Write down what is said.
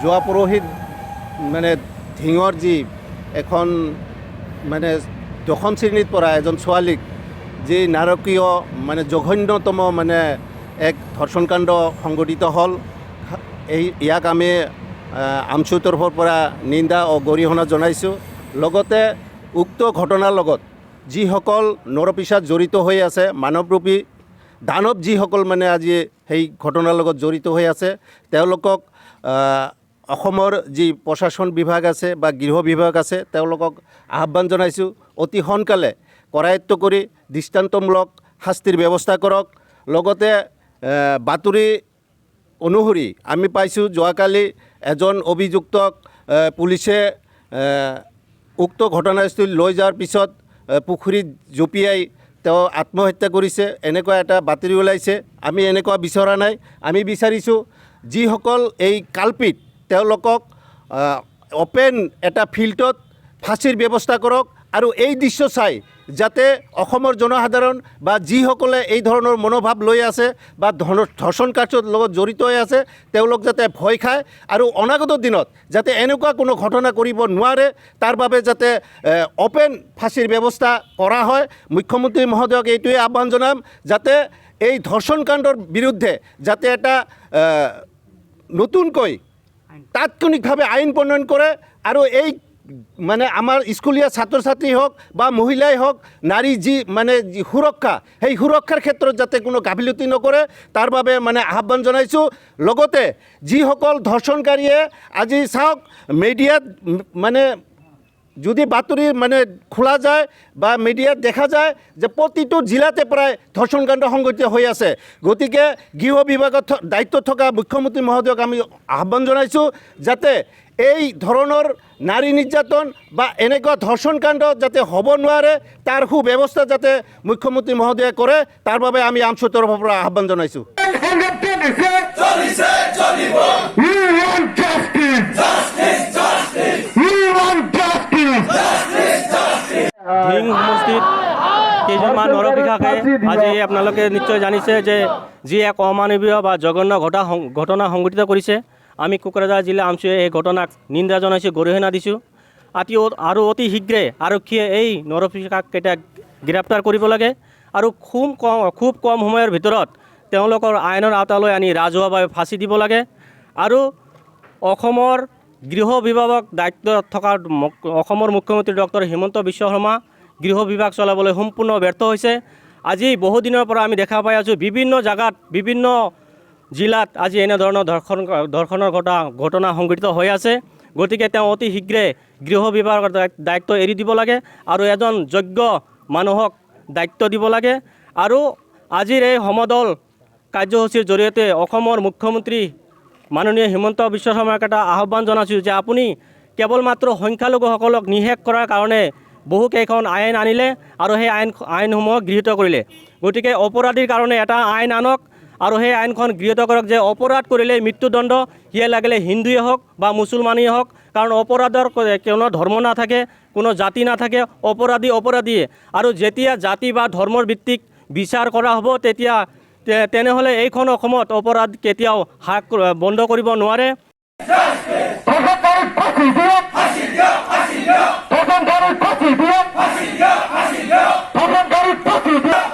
যোৱা পৰহিত মানে ধিঙৰ যি এখন মানে 10খন শ্ৰেণীত পঢ়া এজন ছোৱালীক যি নাৰকীয় মানে জঘন্যতম মানে এক ধৰ্ষণকাণ্ড সংঘটিত হ'ল। ইয়াক আমি আমচুৰ তৰফৰ পৰা নিন্দা ও গৰিহণা জনাইছোঁ। লগতে উক্ত ঘটনাৰ লগত যিসকল নৰপিচাত জড়িত হৈ আছে, মানৱৰূপী দানৱ যিসকল মানে আজি সেই ঘটনাৰ লগত জড়িত হৈ আছে, তেওঁলোকক অসমৰ যি প্ৰশাসন বিভাগ আছে বা গৃহ বিভাগ আছে তেওঁলোকক আহ্বান জনাইছোঁ, অতি সোনকালে কৰায়ত্ব কৰি দৃষ্টান্তমূলক শাস্তিৰ ব্যৱস্থা কৰক। লগতে বাতৰি অনুসৰি আমি পাইছোঁ যোৱাকালি এজন অভিযুক্তক পুলিচে উক্ত ঘটনাস্থলীত লৈ যোৱাৰ পিছত পুখুৰীত জঁপিয়াই তেওঁ আত্মহত্যা কৰিছে, এনেকুৱা এটা বাতৰি ওলাইছে। আমি এনেকুৱা বিচৰা নাই। আমি বিচাৰিছোঁ যিসকল এই কালপিত তেওঁলোকক অপেন এটা ফিল্ডত ফাঁচীৰ ব্যৱস্থা কৰক। আৰু এই দৃশ্য চাই যাতে অসমৰ জনসাধাৰণ বা যিসকলে এই ধৰণৰ মনোভাৱ লৈ আছে বা ধৰ্ষণ কাৰ্যৰ লগত জড়িত হৈ আছে তেওঁলোক যাতে ভয় খায় আৰু অনাগত দিনত যাতে এনেকুৱা কোনো ঘটনা কৰিব নোৱাৰে তাৰ বাবে যাতে অপেন ফাঁচীৰ ব্যৱস্থা কৰা হয়। মুখ্যমন্ত্ৰী মহোদয়ক এইটোৱে আহ্বান জনাম যাতে এই ধৰ্ষণ কাণ্ডৰ বিৰুদ্ধে যাতে এটা নতুনকৈ তাৎক্ষণিকভাৱে আইন প্ৰণয়ন কৰে আৰু এই মানে আমাৰ স্কুলীয়া ছাত্ৰ ছাত্ৰী হওক বা মহিলাই হওক, নাৰী যি মানে সুৰক্ষা সেই সুৰক্ষাৰ ক্ষেত্ৰত যাতে কোনো গাফিলতি নকৰে তাৰ বাবে মানে আহ্বান জনাইছোঁ। লগতে যিসকল ধৰ্ষণকাৰীয়ে আজি চাওক মিডিয়াত মানে যদি বাতৰি মানে খোলা যায় বা মিডিয়াত দেখা যায় যে প্ৰতিটো জিলাতে প্ৰায় ধৰ্ষণকাণ্ড সংঘটিত হৈ আছে। গতিকে গৃহ বিভাগত দায়িত্বত থকা মুখ্যমন্ত্ৰী মহোদয়ক আমি আহ্বান জনাইছোঁ যাতে এই ধৰণৰ নাৰী নিৰ্যাতন বা এনেকুৱা ধৰ্ষণকাণ্ড যাতে হ'ব নোৱাৰে তাৰ সুব্যৱস্থা যাতে মুখ্যমন্ত্ৰী মহোদয়ে কৰে তাৰ বাবে আমি আমচুৰ তৰফৰ পৰা আহ্বান জনাইছোঁ। ধিং সমষ্টিত কেইজনমান নৰপিশাকে আজি আপোনালোকে নিশ্চয় জানিছে যে যি এক অমানৱীয় বা জঘন্য ঘটনা সংঘটিত কৰিছে। আমি কোকৰাঝাৰ জিলা আমচুৱে এই ঘটনাক নিন্দা জনাইছোঁ, গৰিহণা দিছোঁ। আৰু অতি শীঘ্ৰে আৰক্ষীয়ে এই নৰপিশাকেইটাক গ্ৰেপ্তাৰ কৰিব লাগে আৰু খুব কম সময়ৰ ভিতৰত তেওঁলোকৰ আইনৰ আওতালৈ আনি ৰাজহুৱাভাৱে ফাঁচি দিব লাগে। আৰু অসমৰ গৃহ বিভাগক দায়িত্ব থকা অসমৰ মুখ্যমন্ত্ৰী ডক্টৰ হিমন্ত বিশ্ব শৰ্মা গৃহ বিভাগ চলাবলৈ সম্পূৰ্ণ ব্যৰ্থ হৈছে। আজি বহুদিনৰ পৰা আমি দেখা পাই আছোঁ বিভিন্ন জাগাত বিভিন্ন জিলাত আজি এনেধৰণৰ ধৰ্ষণৰ ঘটনা সংঘটিত হৈ আছে। গতিকে তেওঁ অতি শীঘ্ৰে গৃহ বিভাগৰ দায়িত্ব এৰি দিব লাগে আৰু এজন যোগ্য মানুহক দায়িত্ব দিব লাগে। আৰু আজিৰ এই সমদল কাৰ্যসূচীৰ জৰিয়তে অসমৰ মুখ্যমন্ত্ৰী মাননীয় হিমন্ত বিশ্ব শৰ্মাক এটা আহ্বান জনাইছোঁ যে আপুনি কেৱল মাত্ৰ সংখ্যালঘুসকলক নিষেধ কৰাৰ কাৰণে বহুকেইখন আইন আনিলে আৰু সেই আইনসমূহক গৃহীত কৰিলে। গতিকে অপৰাধীৰ কাৰণে এটা আইন আনক আৰু সেই আইনখন গৃহীত কৰক যে অপৰাধ কৰিলে মৃত্যুদণ্ড, সিয়ে লাগিলে হিন্দুৱে হওক বা মুছলমানেই হওক, কাৰণ অপৰাধৰ কোনো ধৰ্ম নাথাকে, কোনো জাতি নাথাকে, অপৰাধীয়ে। আৰু যেতিয়া জাতি বা ধৰ্মৰ ভিত্তিক বিচাৰ কৰা হ'ব তেতিয়া তেনেহ'লে এইখন অসমত অপৰাধ কেতিয়াও হ্ৰাস বন্ধ কৰিব নোৱাৰে। ফাঁসি দিয়ক